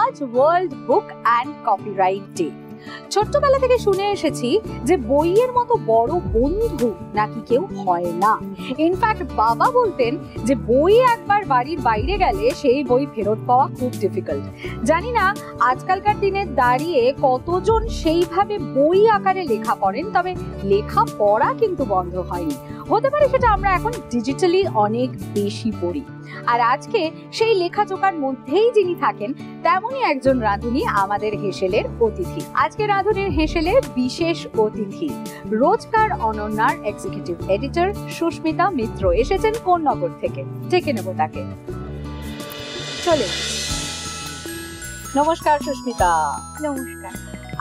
আজ world book and copyright day. ছোট্টবেলা থেকে শুনে এসেছি যে বইয়ের মতো বড় বন্ধু নাকি কেউ হয় না। ইনফ্যাক্ট বাবা বলতেন যে বই একবার বাড়ির বাইরে গেলে সেই বই ফেরত পাওয়া খুব ডিফিকাল্ট। জানি না আজকালকার দিনে দাঁড়িয়ে কতজন সেইভাবে বই আকারে লেখা পড়েন, তবে লেখা পড়া কিন্তু বন্ধ হয়নি। হতে পারে সেটা আমরা এখন ডিজিটালি অনেক বেশি পড়ি। আর আজকে সেই লেখাজোকার মধ্যেই যিনি থাকেন তেমনই একজন রাঁধুনি আমাদের হেসেলের অতিথি। আজকে রাঁধুনির হেসেলের বিশেষ অতিথি রোজকার অনন্যার এক্সিকিউটিভ এডিটর সুস্মিতা মিত্র এসেছেন কোন্নগর থেকে। ডেকে নেব তাকে। চলে। নমস্কার সুস্মিতা। নমস্কার।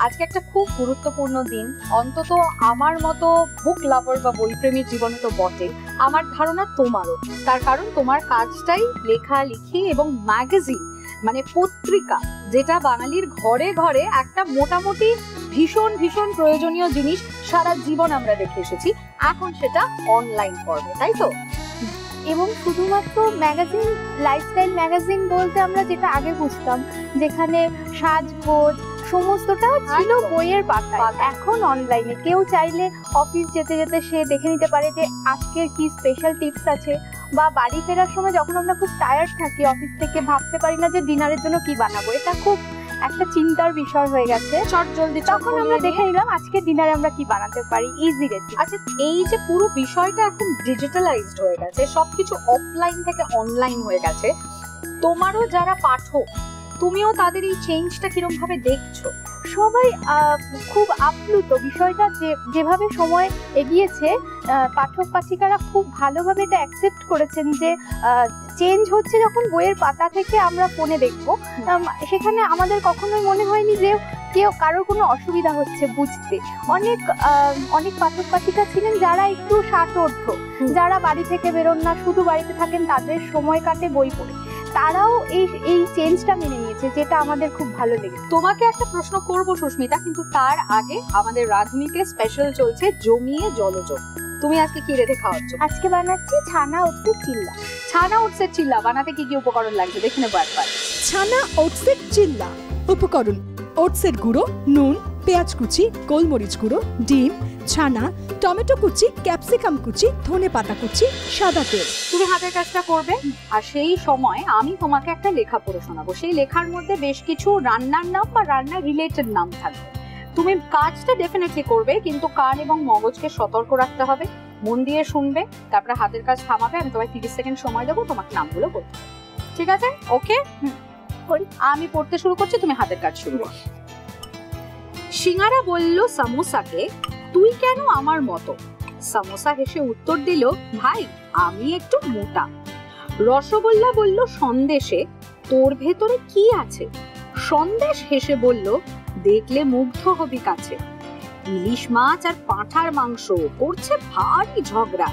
আজকে একটা খুব গুরুত্বপূর্ণ দিন, অন্তত আমার মতো বুক লাভার বা বইপ্রেমীর জীবনে তো বটে, আমার ধারণা তোমারও। তার কারণ তোমার কাজটাই লেখালেখি এবং ম্যাগাজিন মানে পত্রিকা, যেটা বাঙালির ঘরে ঘরে একটা মোটামুটি ভীষণ ভীষণ প্রয়োজনীয় জিনিস সারা জীবন আমরা দেখে এসেছি। এখন সেটা অনলাইন ফর্মে, তাই তো? এবং শুধুমাত্র ম্যাগাজিন, লাইফস্টাইল ম্যাগাজিন বলতে আমরা যেটা আগে বুঝতাম, যেখানে সাজগোজ সমস্তটা ছিল বইয়ের পাতায়, এখন অনলাইনে কেউ চাইলে অফিস যেতে যেতে সে দেখে নিতে পারে যে আজকের কি স্পেশাল টিপস আছে, বা বাড়ি ফেরার সময় যখন আমরা খুব টায়ার্ড থাকি অফিস থেকে, ভাবতে পারি না যে ডিনারের জন্য কি বানাবো, এটা খুব একটা চিন্তার বিষয় হয়ে গেছে চট জলদি, তখন আমরা দেখে নিলাম আজকে ডিনারে আমরা কি বানাতে পারি, ইজি রেসিপি। আচ্ছা, এই যে পুরো বিষয়টা এখন ডিজিটালাইজড হয়ে গেছে, সবকিছু অফলাইন থেকে অনলাইন হয়ে গেছে, তোমারও যারা পাঠক তুমিও তাদের এই চেঞ্জটা কিরকম ভাবে দেখছো? সবাই খুব আপ্লুত বিষয়টা, যেভাবে সময় এগিয়েছে পাঠক পাঠিকারা খুব ভালোভাবে এটা অ্যাকসেপ্ট করেছেন যে চেঞ্জ হচ্ছে যখন বইয়ের পাতা থেকে আমরা ফোনে দেখবো, সেখানে আমাদের কখনোই মনে হয়নি যে কারোর কোনো অসুবিধা হচ্ছে বুঝতে। অনেক পাঠক পাঠিকা ছিলেন যারা একটু ষাটোর্ধ্ব, যারা বাড়ি থেকে বেরোন না, শুধু বাড়িতে থাকেন, তাদের সময় কাটে বই পড়ে, তারাও এই চেঞ্জটা মেনে নিয়েছে, যেটা আমাদের খুব ভালো লেগেছে। তোমাকে একটা প্রশ্ন করব সুস্মিতা, কিন্তু তার আগে আমাদের রাঁধুনিতে স্পেশাল চলছে জমিয়ে জলযোগ। তুমি আজকে কি রেঁধে খাওয়াচ্ছ? আজকে বানাচ্ছি ছানা ওটসের চিল্লা। ছানা ওটসের চিল্লা বানাতে কি কি উপকরণ লাগছে দেখে নেবো একবার। ছানা ওটসের চিল্লা উপকরণ: ওটসের গুঁড়ো, নুন, পেঁয়াজ কুচি, গোলমরিচ গুঁড়ো, ডিম, ছানা, টমেটো কুচি, ক্যাপসিকাম কুচি, ধনেপাতা কুচি, সাদা তেল। তুমি হাতের কাজটা করবে, আর সেই সময় আমি তোমাকে একটা লেখা পড়ে শোনাবো। সেই লেখার মধ্যে বেশ কিছু রান্নার নাম বা রান্না রিলেটেড নাম থাকবে। তুমি কাজটা ডেফিনেটলি করবে, কিন্তু কান এবং মগজকে সতর্ক রাখতে হবে, মন দিয়ে শুনবে, তারপরে হাতের কাজ থামাবে। আমি তোমায় 30 সেকেন্ড সময় দেবো তোমাকে নামগুলো বলতে, ঠিক আছে? ওকে, আমি পড়তে শুরু করছি, তুমি হাতের কাজ শুরু করো। সিঙ্গারা বলল সামোসাকে, তুই কেন আমার মতো? সামোসা হেসে উত্তর দিল, ভাই আমি একটু মোটা। রসগোল্লা বলল সন্দেশে, তোর ভেতরে কি আছে? সন্দেশ হেসে বলল, দেখলে মুগ্ধ হবি কাছে। ইলিশ মাছ আর পাঁঠার মাংস করছে ভারী ঝগড়া,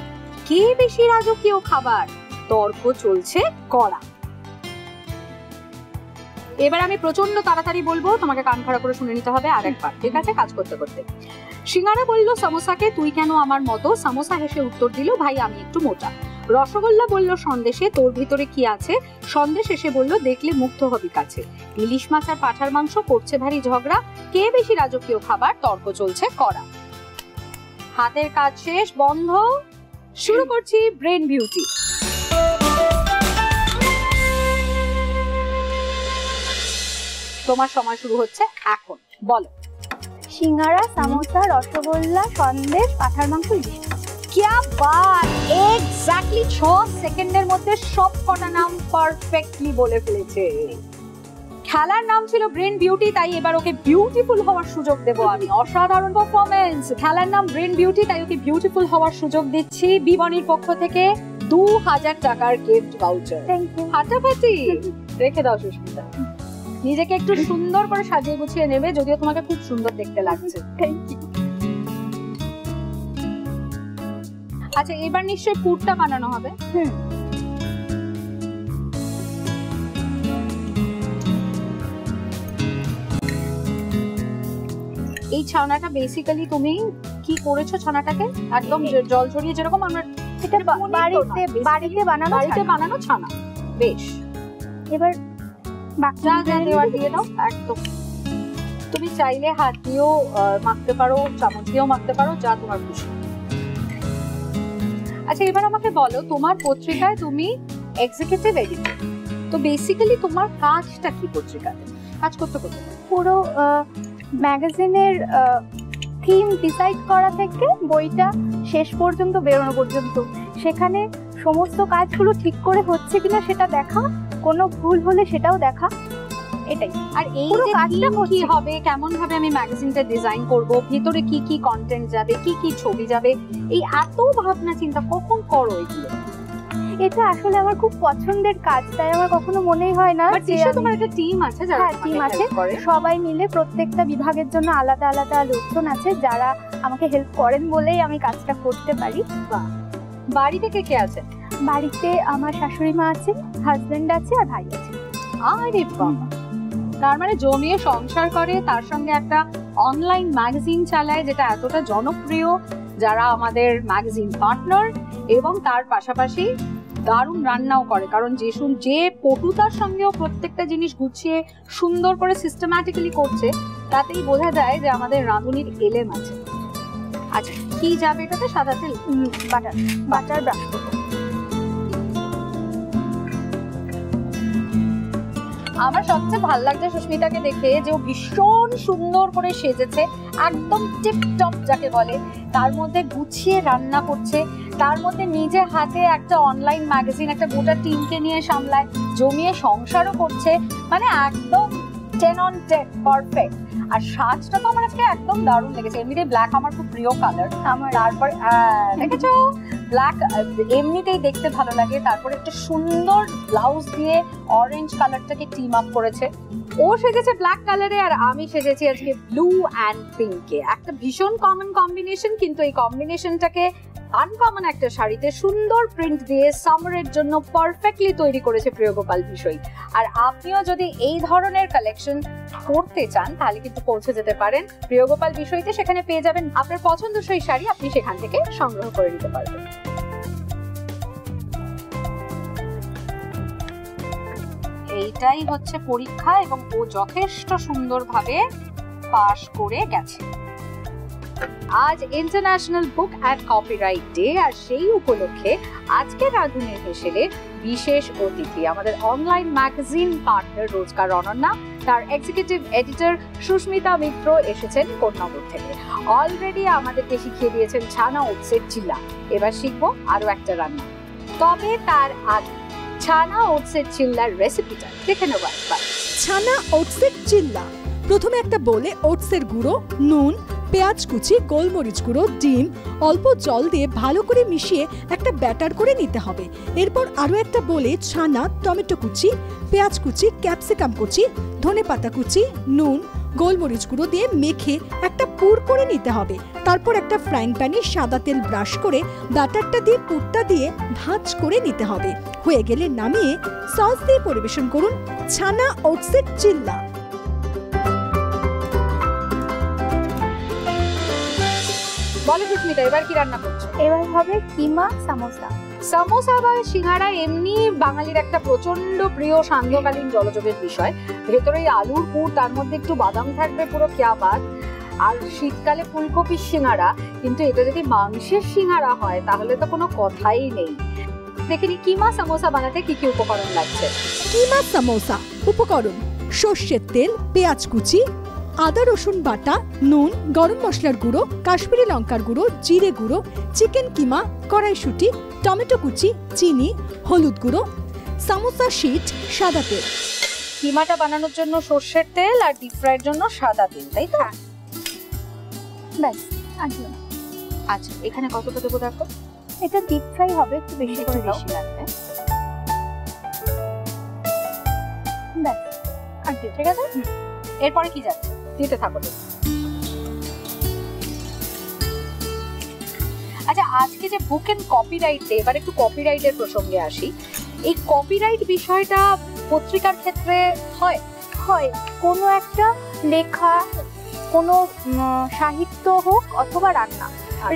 কে বেশি রাজকীয় খাবার? তর্ক চলছে কড়া। এবার আমি প্রচন্ড তাড়াতাড়ি বলবো, তোমাকে কান খাড়া করে শুনে নিতে হবে আরেকবার, ঠিক আছে? কাজ করতে করতে। সিঙ্গারা বলল সামোসাকে, তুই কেন আমার মতো? সামোসা হেসে উত্তর দিল, ভাই আমি একটু মোটা। রসগোল্লা বলল সন্দেশে, তোর ভিতরে কি আছে? সন্দেশ এসে বলল, দেখলে মুগ্ধ হবি কাছে। ইলিশ মাছ আর পাঁঠার মাংস করছে ভারী ঝগড়া, কে বেশি রাজকীয় খাবার? তর্ক চলছে কড়া। হাতের কাজ শেষ, বন্ধ। শুরু করছি ব্রেন বিউটি। তোমার সময় শুরু হচ্ছে এখন, বলো। সিঙ্গারা, সামোসা, রসগোল্লা, সন্দেশ, পাঁঠার মাংস, ইলিশ মাছ। क्या बात! এক্স্যাক্টলি 6 সেকেন্ডের মধ্যে সব কটা নাম পারফেক্টলি বলে ফেলেছে। খেলার নাম ছিল ব্রেন বিউটি, তাই এবার ওকে বিউটিফুল হওয়ার সুযোগ দেব আমি। অসাধারণ পারফরম্যান্স। খেলার নাম ব্রেন বিউটি, তাই ওকে বিউটিফুল হওয়ার সুযোগ দিচ্ছি বিবনির পক্ষ থেকে 2000 টাকার গিফট ভাউচার। Thank you. ফাটাফাটি রেখে দাও সুস্মিতা। নিজেকে একটু সুন্দর করে সাজিয়ে গুছিয়ে নেবে, যদিও তোমাকে খুব সুন্দর দেখতে লাগছে। Thank you. আচ্ছা, এবার নিশ্চয়ই পুরটা বানানো হবে। এই ছানাটা বেসিক্যালি তুমি কি করেছো? ছানাটাকে একদম জল ঝরিয়ে, যেরকম আমরা এটা বাড়িতে বানানো ছানা। বেশ। এবার বাকি যা যা দেওয়ার দিয়ে দাও একদম। তুমি চাইলে হাত দিয়েও মাখতে পারো, চামচ দিয়েও মাখতে পারো, যা তোমার খুশি। আচ্ছা এবার আমাকে বলো, তোমার পত্রিকায় তুমি এক্সিকিউটিভ এডিটর, তো বেসিক্যালি তোমার কাজটা কি পত্রিকাতে? কাজ করতে করতে পুরো ম্যাগাজিনের থিম ডিসাইড করা থেকে বইটা শেষ পর্যন্ত বেরোনো পর্যন্ত, সেখানে সমস্ত কাজগুলো ঠিক করে হচ্ছে কিনা সেটা দেখা, কোনো ভুল হলে সেটাও দেখা, এটাই। আর এই পুরো যে কাজটা কি হবে, কেমন ভাবে আমি ম্যাগাজিনটা ডিজাইন করব, ভিতরে কি কি কন্টেন্ট যাবে, কি কি ছবি যাবে, এই এত ভাবনা চিন্তা কখন করো এগুলো? এটা আসলে আমার খুব পছন্দের কাজ, তাই আমার কখনো মনেই হয় না বাট যে নিশ্চয়ই আমি- তোমার একটা টিম আছে যারা হ্যাঁ, তোমাকে টিম আছে। help করে। সবাই মিলে প্রত্যেকটা বিভাগের জন্য আলাদা আলাদা লোকজন আছে যারা আমাকে হেল্প করেন বলেই আমি কাজটা করতে পারি। বাড়ি থেকে কে আছে? বাড়িতে আমার শাশুড়ি মা আছে, হাজবেন্ড আছে আর ভাই আছে। আরে বাবা, তার মানে জমিয়ে সংসার করে, তার সঙ্গে একটা অনলাইন ম্যাগাজিন চালায় যেটা এতটা জনপ্রিয়, যারা আমাদের ম্যাগাজিন পার্টনার, এবং তার পাশাপাশি দারুণ রান্নাও করে, কারণ যে পটুতার সঙ্গেও প্রত্যেকটা জিনিস গুছিয়ে সুন্দর করে সিস্টেম্যাটিক্যালি করছে, তাতেই বোঝা যায় যে আমাদের রাঁধুনির এলেম আছে। আচ্ছা কি যাবে এটাতে? সাদা তেল, বাটার ব্রাশ করবো। আমার সবচেয়ে ভালো লাগছে সুস্মিতাকে দেখে যে ও ভীষণ সুন্দর করে সেজেছে, একদম টিপটপ যাকে বলে, তার মধ্যে গুছিয়ে রান্না করছে, তার মধ্যে নিজে হাতে একটা অনলাইন ম্যাগাজিন, একটা গোটা টিমকে নিয়ে সামলায়, জমিয়ে সংসারও করছে, মানে একদম 10 on 10 পারফেক্ট। আর সাজটা তো আমার আজকে একদম দারুণ লেগেছে, এমনিতেই ব্ল্যাক আমার খুব প্রিয় কালার, আমার তারপর দেখেছো ব্ল্যাক এমনিতেই দেখতে ভালো লাগে, তারপরে একটা সুন্দর ব্লাউজ দিয়ে অরেঞ্জ কালারটাকে টিম আপ করেছে। ও সেজেছে ব্ল্যাক কালারে আর আমি সেজেছি আজকে ব্লু অ্যান্ড পিঙ্কে, একটা ভীষণ কমন কম্বিনেশন, কিন্তু এই কম্বিনেশনটাকে আনকমন একটা শাড়িতে সুন্দর প্রিন্ট দিয়ে সামারের জন্য পারফেক্টলি তৈরি করেছে প্রিয়গোপাল বিষয়। আর আপনিও যদি এই ধরনের কালেকশন করতে চান তাহলে কিন্তু পৌঁছে যেতে পারেন প্রিয়গোপাল বিষয়তে, সেখানে পেয়ে যাবেন আপনার পছন্দসই শাড়ি, আপনি সেখান থেকে সংগ্রহ করে নিতে পারবেন। এইটাই হচ্ছে পরীক্ষা, এবং ও যথেষ্ট সুন্দরভাবে পাশ করে গেছে। আজ international book and copyright day, আর সেই উপলক্ষে আজকে রাঁধুনির হেসেলে বিশেষ অতিথি আমাদের অনলাইন ম্যাগাজিন পার্টনার রোজকার অনন্যা, তার এক্সিকিউটিভ এডিটর সুস্মিতা মিত্র এসেছেন কোন্নগর থেকে। অলরেডি আমাদেরকে শিখিয়ে দিয়েছেন ছানা ওটসের চিল্লা, এবার শিখবো আরো একটা রান্না। তবে তার আগে ছানা ওটসের চিল্লার রেসিপিটা দেখে নেবো একবার। ছানা ওটসের চিল্লা। প্রথমে একটা বোলে ওটসের গুঁড়ো, নুন, পেঁয়াজ কুচি, গোলমরিচ গুঁড়ো, ডিম, অল্প জল দিয়ে ভালো করে মিশিয়ে একটা ব্যাটার করে নিতে হবে। এরপর আরও একটা বোলে ছানা, টমেটো কুচি, পেঁয়াজ কুচি, ক্যাপসিকাম কুচি, ধনেপাতা কুচি, নুন, গোলমরিচ গুঁড়ো দিয়ে মেখে একটা পুর করে নিতে হবে। তারপর একটা ফ্রাইং প্যানে সাদা তেল ব্রাশ করে ব্যাটারটা দিয়ে পুরটা দিয়ে ভাঁজ করে নিতে হবে। হয়ে গেলে নামিয়ে সস দিয়ে পরিবেশন করুন ছানা ওটসের চিল্লা। বলো সুস্মিতা, এবার কি রান্না করছো? এবার হবে কিমা সামোসা। সামোসা বা সিঙ্গাড়া এমনি বাঙালির একটা প্রচন্ড প্রিয় সান্ধ্যকালীন জলযোগের বিষয়। ভেতরে আলুর পুর, তার মধ্যে একটু বাদাম থাকবে, পুরো ক্যা বাত। আর শীতকালে ফুলকপির সিঙ্গাড়া, কিন্তু এটা যদি মাংসের সিঙ্গাড়া হয় তাহলে তো কোনো কথাই নেই। দেখিনি কিমা সামোসা বানাতে কি কি উপকরণ লাগছে। কিমা সামোসা উপকরণ: সর্ষের তেল, পেঁয়াজ কুচি, আদা রসুন বাটা, নুন, গরম মশলার গুঁড়ো, কাশ্মীরি লঙ্কার গুঁড়ো, জিরে গুঁড়ো, চিকেন কিমা, কড়াইশুঁটি, টমেটো কুচি, চিনি, হলুদ গুঁড়ো, সামোসা শিট, সাদা তেল। কিমাটা বানানোর জন্য সর্ষের তেল আর ডিপ ফ্রাইয়ের জন্য সাদা তেল, তাই তো? ব্যাস, আর দিও না। আচ্ছা, এখানে কতটা দেবো দেখো? এটা ডিপ ফ্রাই হবে, একটু বেশি করে দাও। বেশি লাগবে। ব্যাস, আর দিও। ঠিক আছে, এরপরে কি যাচ্ছে? দিতে থাকো। আচ্ছা, আজকে যে বুক এন্ড কপিরাইট ডে, এবার একটু কপিরাইটের প্রসঙ্গে আসি। এই কপিরাইট বিষয়টা পত্রিকার ক্ষেত্রে হয় কোনো একটা লেখা, কোনো সাহিত্য হোক অথবা রান্না,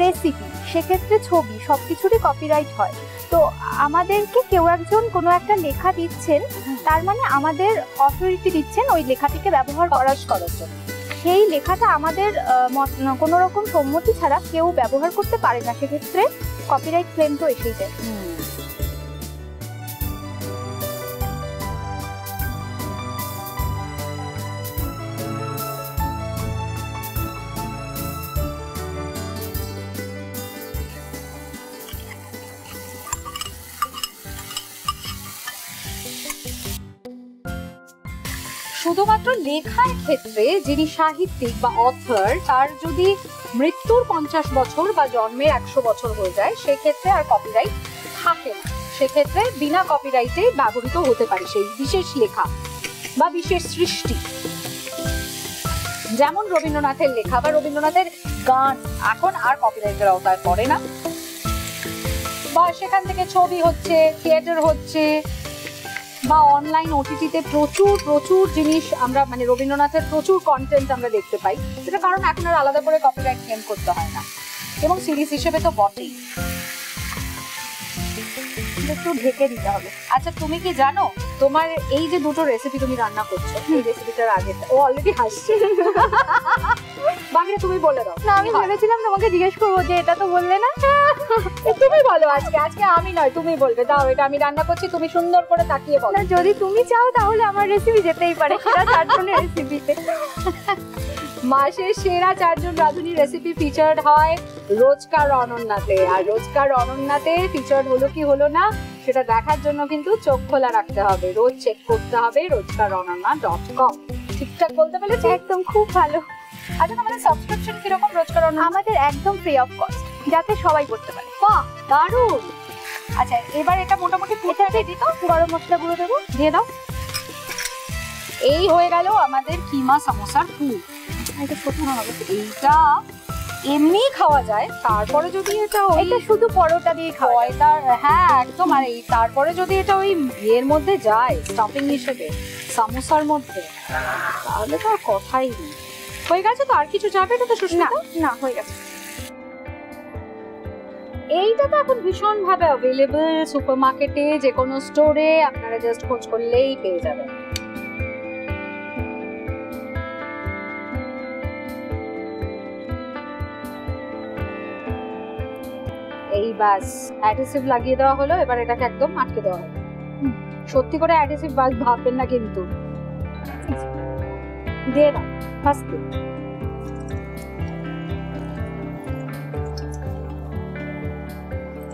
রেসিপি, সেক্ষেত্রে ছবি, সবকিছুরই কপিরাইট হয়। তো আমাদেরকে কেউ একজন কোনো একটা লেখা দিচ্ছেন, তার মানে আমাদের অথরিটি দিচ্ছেন ওই লেখাটিকে ব্যবহার করার জন্য। সেই লেখাটা আমাদের কোনো রকম সম্মতি ছাড়া কেউ ব্যবহার করতে পারে না, সেক্ষেত্রে কপিরাইট ক্লেম তো এসেই যায়। শুধুমাত্র লেখার ক্ষেত্রে যিনি সাহিত্যিক বা অথর, তার যদি মৃত্যুর 50 বছর বা জন্মের 100 বছর হয়ে যায়, সেক্ষেত্রে আর কপিরাইট থাকে না। সেক্ষেত্রে বিনা কপিরাইটে ব্যবহৃত হতে পারে সেই বিশেষ লেখা বা বিশেষ সৃষ্টি। যেমন রবীন্দ্রনাথের লেখা বা রবীন্দ্রনাথের গান এখন আর কপিরাইটের আওতায় পড়ে না, বা সেখান থেকে ছবি হচ্ছে, থিয়েটার হচ্ছে, বা অনলাইন ওটিটিতে প্রচুর জিনিস আমরা মানে রবীন্দ্রনাথের প্রচুর কন্টেন্ট আমরা দেখতে পাই। সেটা কারণ এখন আর আলাদা করে কপিরাইট ক্লেম করতে হয় না, এবং সিরিজ হিসেবে তো বটেই। একটু ঢেকে দিতে হবে। আচ্ছা, তুমি কি জানো তোমার এই যে দুটো রেসিপি তুমি রান্না করছো, এই রেসিপিটার আগে ও অলরেডি হাসছে, বাকিটা তুমি বলে দাও। না, আমি ভেবেছিলাম তোমাকে জিজ্ঞেস করবো যে এটা তো বললে না। তুমি বলো আজকে আমি নয়, তুমি বলবে। দাও, এটা আমি রান্না করছি, তুমি সুন্দর করে তাকিয়ে বলো। না, যদি তুমি চাও তাহলে আমার রেসিপি যেতেই পারে, সেটা 4 জনের রেসিপিতে। মাসের সেরা 4 জন রাঁধুনি রেসিপি ফিচার্ড হয় রোজকার অনন্যাতে। আর রোজকার অনন্যাতে ফিচার্ড হলো কি হলো না সেটা দেখার জন্য কিন্তু চোখ খোলা রাখতে হবে, রোজ চেক করতে হবে rozkarononna.com। ঠিকঠাক বলতে পেরেছি? একদম, খুব ভালো। আচ্ছা, আমাদের সাবস্ক্রিপশন কিরকম রোজকার অনন্যা? আমাদের একদম ফ্রি অফ কস্ট, যাতে সবাই করতে পারে। বাহ, দারুণ। আচ্ছা, এবার এটা মোটামুটি এটাতে দিত গরম মশলা গুঁড়ো দেবো, দিয়ে দাও। এই হয়ে গেল আমাদের কিমা সামোসার পুর। এটা ছোট না হবে, এইটা এমনি খাওয়া যায়, তারপরে যদি এটা এটা শুধু পরোটা দিয়ে খাওয়া যায়। হ্যাঁ একদম। আর এই তারপরে যদি এটা ওই ইয়ের মধ্যে যায় স্টাফিং হিসেবে সামোসার মধ্যে, তাহলে তো আর কথাই নেই। হয়ে গেছে তো? আর কিছু যাবে এটা তো? সুস্মিতা, না হয়ে গেছে। এইটা তো এখন ভীষণ ভাবে অ্যাভেলেবল সুপারমার্কেটে, যে কোনো স্টোরে, আপনারা জাস্ট খোঁজ করলেই পেয়ে যাবেন। এই বাস অ্যাডহেসিভ লাগিয়ে দেওয়া হলো, এবার এটাকে একদম আটকে দেওয়া হবে। সত্যি করে অ্যাডহেসিভ বাস ভাববেন না কিন্তু, দিয়ে দাও ফার্স্টে।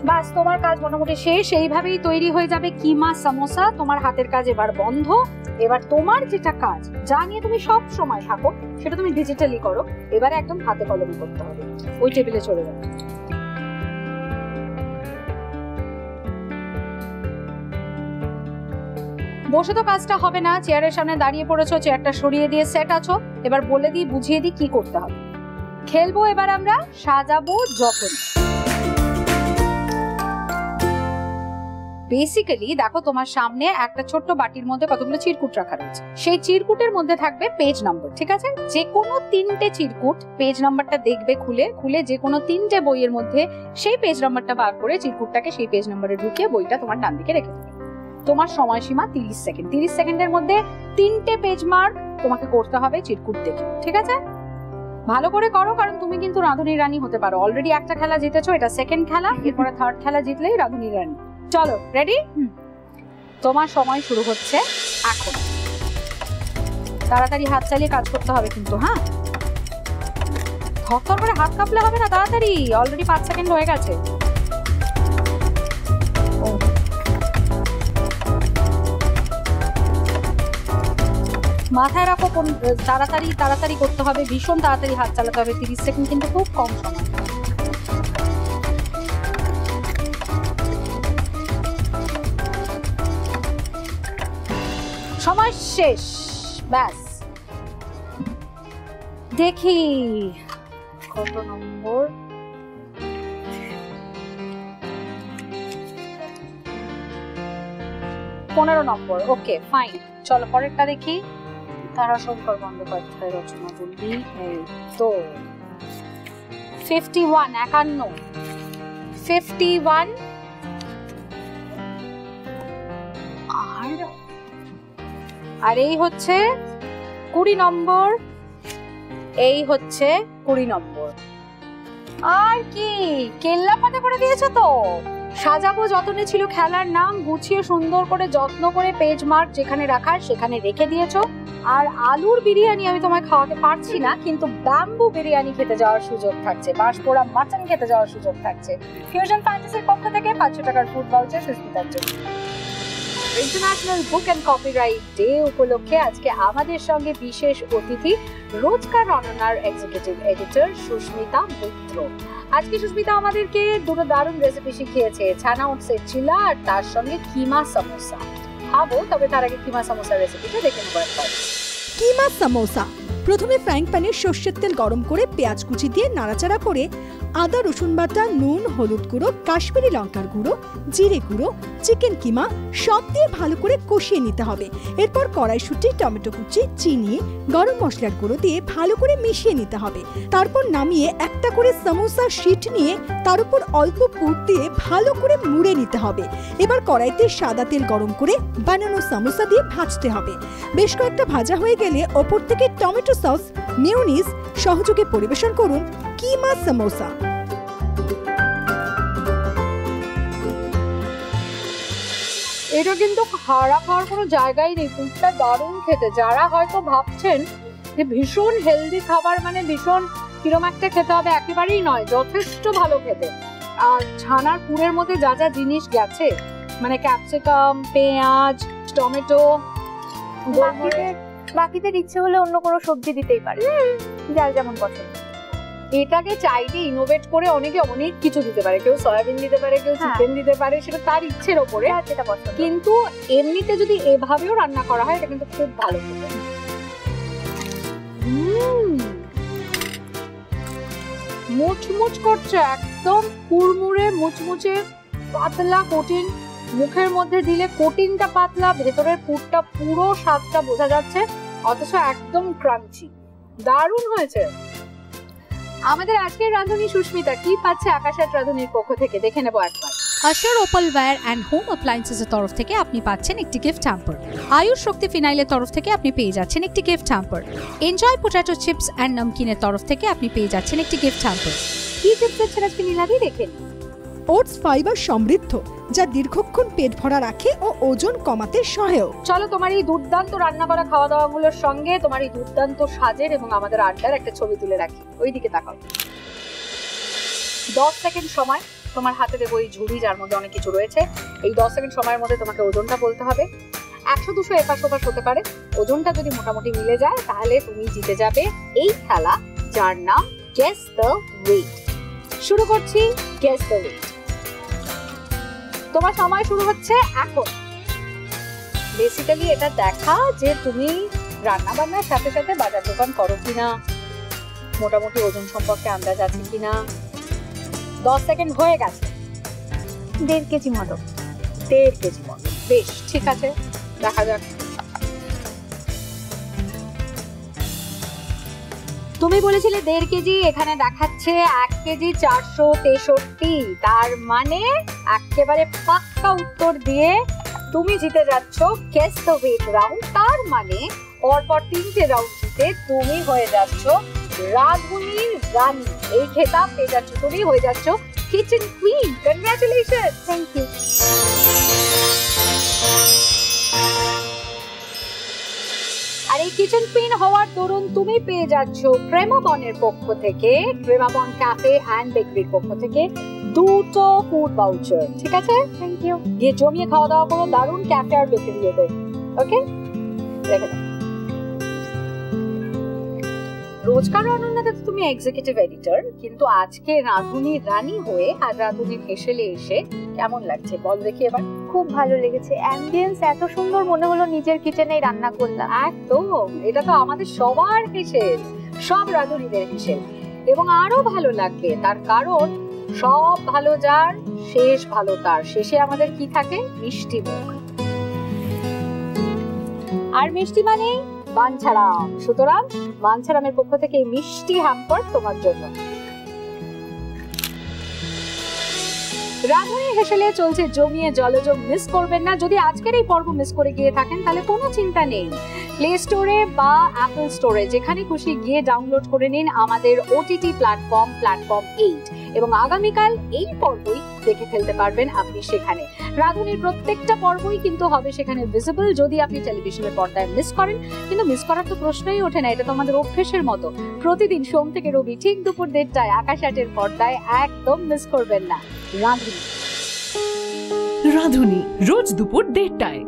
বাস, তোমার কাজ মোটামুটি শেষ। এইভাবেই তৈরি হয়ে যাবে কিমা সামোসা। তোমার হাতের কাজ এবার বন্ধ। এবার তোমার যেটা কাজ, যা নিয়ে তুমি সব সময় থাকো, সেটা তুমি ডিজিটালি করো। এবারে একদম হাতে কলমে করতে হবে। ওই টেবিলে চলে যাও। বসে তো কাজটা হবে না, চেয়ারের সামনে দাঁড়িয়ে পড়েছো, চেয়ারটা সরিয়ে দিয়ে সেট আছো। এবার বলে দিই, বুঝিয়ে দিই কি করতে হবে। খেলবো এবার আমরা সাজাবো যখন। বেসিক্যালি দেখো, তোমার সামনে একটা ছোট্ট বাটির মধ্যে কতগুলো চিরকুট রাখা রয়েছে। সেই চিরকুটের মধ্যে থাকবে পেজ নাম্বার, ঠিক আছে? যে কোনো 3টে চিরকুট, পেজ নাম্বারটা দেখবে খুলে যে কোনো 3টে বইয়ের মধ্যে সেই পেজ নাম্বারটা বার করে চিরকুটটাকে সেই পেজ নাম্বারে ঢুকিয়ে বইটা তোমার ডান দিকে রেখে দেবে। তোমার সময়সীমা 30 সেকেন্ড। 30 সেকেন্ডের মধ্যে 3টে পেজ মার্ক তোমাকে করতে হবে চিরকুট দেখে, ঠিক আছে? ভালো করে করো, কারণ তুমি কিন্তু রাঁধুনি রানী হতে পারো। অলরেডি একটা খেলা জিতেছো, এটা সেকেন্ড খেলা, এরপরে থার্ড খেলা জিতলেই রাঁধুনি রানী। চলো, রেডি? তোমার সময় শুরু হচ্ছে এখন। তাড়াতাড়ি হাত চালিয়ে কাজ করতে হবে কিন্তু, হ্যাঁ? থরথর করে হাত কাঁপলে হবে না, তাড়াতাড়ি। অলরেডি 5 সেকেন্ড হয়ে গেছে। মাথায় রাখো, তাড়াতাড়ি করতে হবে, ভীষণ তাড়াতাড়ি হাত চালাতে হবে। 30 সেকেন্ড কিন্তু খুব কম সময়। সময় শেষ, ব্যাস। দেখি কত নম্বর। পনেরো নম্বর। ওকে, ফাইন। চলো পরেরটা দেখি। তারাশঙ্কর বন্দ্যোপাধ্যায় রচনা বলবি। এই তো 51 51 আর এই হচ্ছে 20 নম্বর, এই হচ্ছে 20 নম্বর। আর কি কেল্লা ফাতে করে দিয়েছো তো। সাজাবো যতনে ছিল খেলার নাম, গুছিয়ে সুন্দর করে যত্ন করে পেজ মার্ক যেখানে রাখার সেখানে রেখে দিয়েছো। আর আলুর বিরিয়ানি আমি তোমায় খাওয়াতে পারছি না, কিন্তু ব্যাম্বু বিরিয়ানি খেতে যাওয়ার সুযোগ থাকছে, বাঁশপোড়া মাটন খেতে যাওয়ার সুযোগ থাকছে ফিউশন ফ্যান্টাসির পক্ষ থেকে 500 টাকার ফুড ভাউচার সুস্মিতার জন্য। International book and copyright day উপলক্ষে আজকে আমাদের সঙ্গে বিশেষ অতিথি রোজকার অননার এক্সিকিউটিভ এডিটর সুস্মিতা মিত্র। আজকে সুস্মিতা আমাদেরকে দুটো দারুণ রেসিপি শিখিয়েছে, ছানা ওটসের চিলা আর তার সঙ্গে কিমা সমোসা। খাবো, তবে তার আগে কিমা সমোসার রেসিপিটা দেখে নেবো একবার। কিমা সমোসা। প্রথমে ফ্রাইং প্যানে সর্ষের তেল গরম করে পেঁয়াজ কুচি দিয়ে নাড়াচাড়া করে আদা রসুন বাটা, নুন, হলুদ গুঁড়ো, কাশ্মীরি লঙ্কার গুঁড়ো, জিরে গুঁড়ো, চিকেন কিমা সব দিয়ে ভালো করে কষিয়ে নিতে হবে। এরপর কড়াইশুঁটি, টমেটো কুচি, চিনি, গরম মশলার গুঁড়ো দিয়ে ভালো করে মিশিয়ে নিতে হবে। তারপর নামিয়ে একটা করে সমোসা শীট নিয়ে তার উপর অল্প পুর দিয়ে ভালো করে মুড়ে নিতে হবে। এবার কড়াইতে সাদা তেল গরম করে বানানো সমোসা দিয়ে ভাজতে হবে। বেশ কয়েকটা ভাজা হয়ে গেলে ওপর থেকে টমেটো সস, মেয়োনিজ সহযোগে পরিবেশন করুন কিমা সমোসা। এটা কিন্তু খারাপ হওয়ার কোনো জায়গায় নেই, ফুডটা দারুণ খেতে। যারা হয়তো ভাবছেন যে ভীষণ হেলদি খাবার মানে ভীষণ কিরম একটা খেতে হবে, একেবারেই নয়, যথেষ্ট ভালো খেতে। আর ছানার পুরের মধ্যে যা যা জিনিস গেছে, মানে ক্যাপসিকাম, পেঁয়াজ, টমেটো, বাকিদের ইচ্ছে হলে অন্য কোনো সবজি দিতেই পারে, যার যেমন পছন্দ। এটাকে চাইলে ইনোভেট করে অনেকে অনেক কিছু দিতে পারে, কেউ সয়াবিন দিতে পারে, কেউ চিকেন দিতে পারে, সেটা তার ইচ্ছের ওপরে, যেটা পছন্দ। কিন্তু এমনিতে যদি এভাবেও রান্না করা হয় এটা কিন্তু খুব ভালো খেতে। মুচমুচ করছে, একদম কুড়মুড়ে মুচমুচে, পাতলা কোটিং। মুখের মধ্যে দিলে কোটিংটা পাতলা, ভেতরের পুরটা পুরো স্বাদটা বোঝা যাচ্ছে, অথচ একদম ক্রাঞ্চি। দারুণ হয়েছে। আমাদের আজকের রাঁধুনি সুস্মিতা কি পাচ্ছে আকাশের রাঁধুনির পক্ষ থেকে, দেখে নেবো একবার। আশার ওপালওয়্যার অ্যান্ড হোম অ্যাপ্লায়েন্সেসের তরফ থেকে আপনি পাচ্ছেন একটি গিফট হ্যাম্পার। আয়ুষ শক্তি ফিনাইলের তরফ থেকে আপনি পেয়ে যাচ্ছেন একটি gift hamper. Enjoy potato chips and নমকিনের তরফ থেকে আপনি পেয়ে যাচ্ছেন একটি গিফট হ্যাম্পার। কি টিপস দিচ্ছেন আজকে নীলাদি, দেখে নিন। ওটস ফাইবার সমৃদ্ধ, যা দীর্ঘক্ষণ পেট ভরা রাখে ও ওজন কমাতে সহায়ক। চলো তোমার এই দুর্দান্ত রান্না করা খাওয়া দাওয়াগুলোর সঙ্গে তোমার এই দুর্দান্ত সাজের এবং আমাদের আড্ডার একটা ছবি তুলে রাখি। ওইদিকে তাকাও। 10 সেকেন্ড সময় তোমার হাতে দেবো এই ঝুড়ি, যার মধ্যে অনেক কিছু রয়েছে। এই 10 সেকেন্ড সময়ের মধ্যে তোমাকে ওজনটা বলতে হবে। 100-200 এপাশ ওপাশ হতে পারে। ওজনটা যদি মোটামুটি মিলে যায় তাহলে তুমি জিতে যাবে এই খেলা, যার নাম গেস দ্য ওয়েট। শুরু করছি গেস দ্য ওয়েট। তোমার সময় শুরু হচ্ছে এখন। বেসিক্যালি এটা দেখা যে তুমি রান্না বান্নার সাথে সাথে বাজার দোকান করো কিনা, মোটামুটি ওজন সম্পর্কে আন্দাজ আছে কিনা। 10 সেকেন্ড হয়ে গেছে। 1.5 কেজি মতো। 1.5 কেজি মতো, বেশ, ঠিক আছে, দেখা যাক। তুমি বলেছিলে 1.5 কেজি, এখানে দেখাচ্ছে 1 কেজি 463। তার মানে একেবারে পাক্কা উত্তর দিয়ে তুমি জিতে যাচ্ছ গেস দ্য ওয়েট রাউন্ড। তার মানে পরপর 3টে রাউন্ড জিতে তুমি হয়ে যাচ্ছ রাঁধুনির রানী। এই খেতাব পেয়ে যাচ্ছ তুমি, হয়ে যাচ্ছ kitchen queen. Congratulation. Thank you. আর এই কিচেন কুইন হওয়ার দরুন তুমি পেয়ে যাচ্ছ প্রেমাবনের পক্ষ থেকে, প্রেমাবন ক্যাফে অ্যান্ড বেকারির পক্ষ থেকে 2টো ফুড ভাউচার। ঠিক আছে, থ্যাংক ইউ। গিয়ে জমিয়ে খাওয়া দাওয়া করো, দারুণ ক্যাফে আর বেকারি এদের। ওকে, রেখে দাও। রোজকার অনন্যাতে তো তুমি এক্সিকিউটিভ এডিটর, কিন্তু আজকে রাঁধুনির রানী হয়ে আর রাঁধুনির হেসেলে এসে কেমন লাগছে বল দেখি এবার। খুব ভালো লেগেছে, অ্যাম্বিয়েন্স এত সুন্দর, মনে হলো নিজের কিচেনেই রান্না করলাম। একদম, এটা তো আমাদের সবার হেসেল, সব রাঁধুনিদের হেসেল। এবং আরো ভালো লাগবে তার কারণ সব ভালো যার শেষ ভালো তার। শেষে আমাদের কি থাকে? মিষ্টি মুখ। আর মিষ্টি মানে বাঞ্ছারাম। সুতরাং বাঞ্ছারামের পক্ষ থেকে মিষ্টি হ্যাম্পার তোমার জন্য। রাধুনী হেসেলে চলছে জমিয়ে জলজম, মিস করবেন না। যদি আজকের এই পর্ব মিস করে গিয়ে থাকেন তাহলে কোনো চিন্তা নেই, প্লে স্টোরে বা অ্যাপল স্টোরে যেখানে খুশি গিয়ে ডাউনলোড করে নিন আমাদের ওটিটি প্ল্যাটফর্ম 8 এবং আগামীকাল এই পর্বই দেখে ফেলতে পারবেন আপনি সেখানে। রাধুনীর প্রত্যেকটা পর্বই কিন্তু হবে সেখানে ভিজিবল যদি আপনি টেলিভিশনের পর্দায় মিস করেন, কিন্তু মিস করার তো প্রশ্নই ওঠে না, এটা তো আমাদের অভ্যেসের মতো। প্রতিদিন সোম থেকে রবি ঠিক দুপুর 1:30টায় আকাশ 8-এর পর্দায় একদম মিস করবেন না রাধুনী। রাধুনী রোজ দুপুর 1:30টায়।